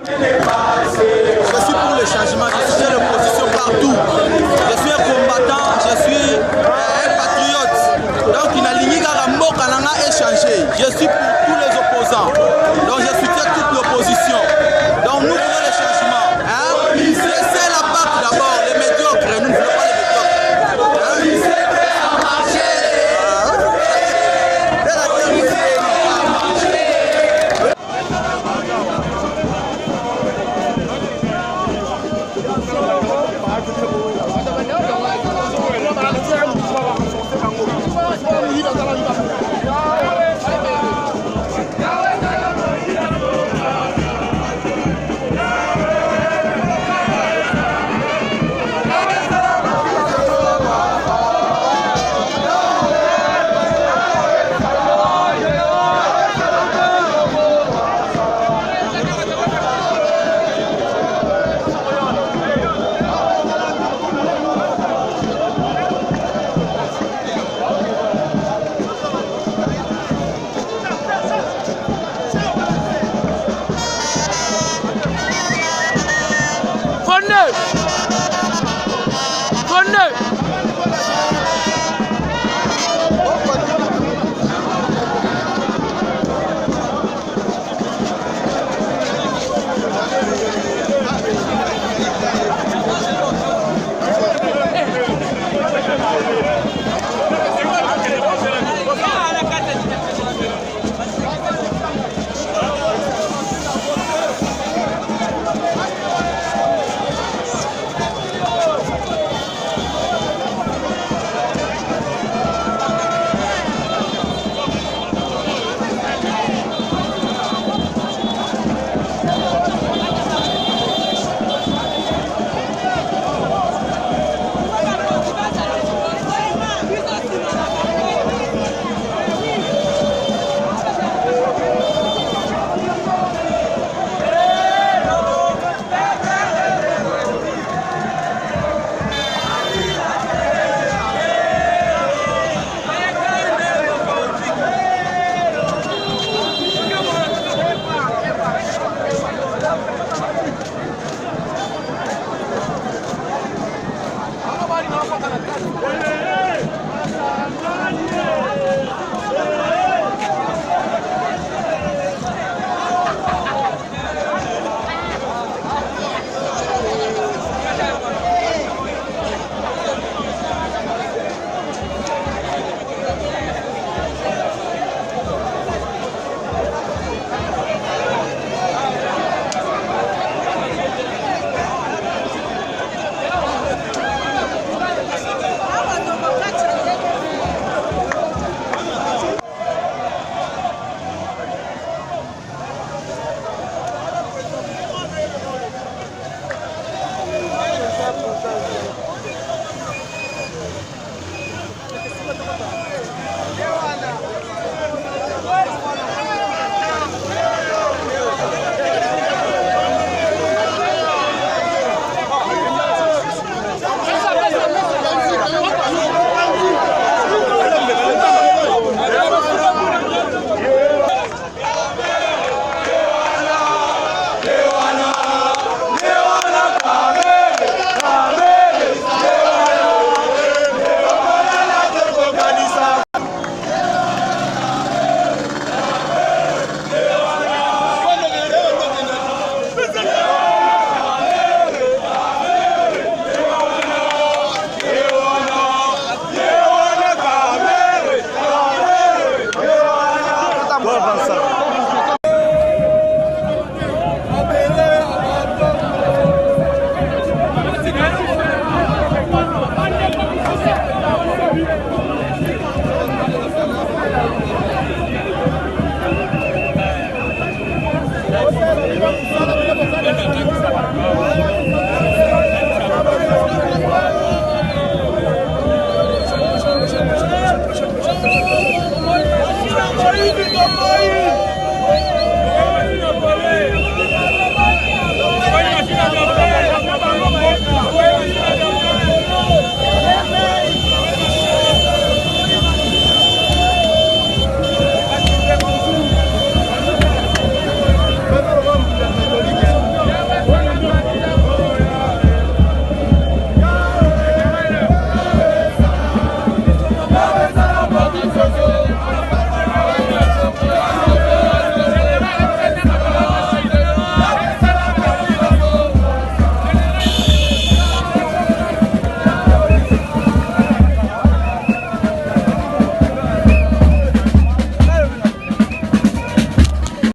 Je suis pour le changement, je suis de l'opposition partout. Je suis un combattant, je suis un patriote. Donc il n'a ligné qu'à la mort quand on a échangé. Je suis pour tous les opposants. Donc je soutiens toute l'opposition. Donc nous voulons le changement. Hein? C'est la PAC d'abord, les médiocres. Nous ne voulons pas les médiocres. País!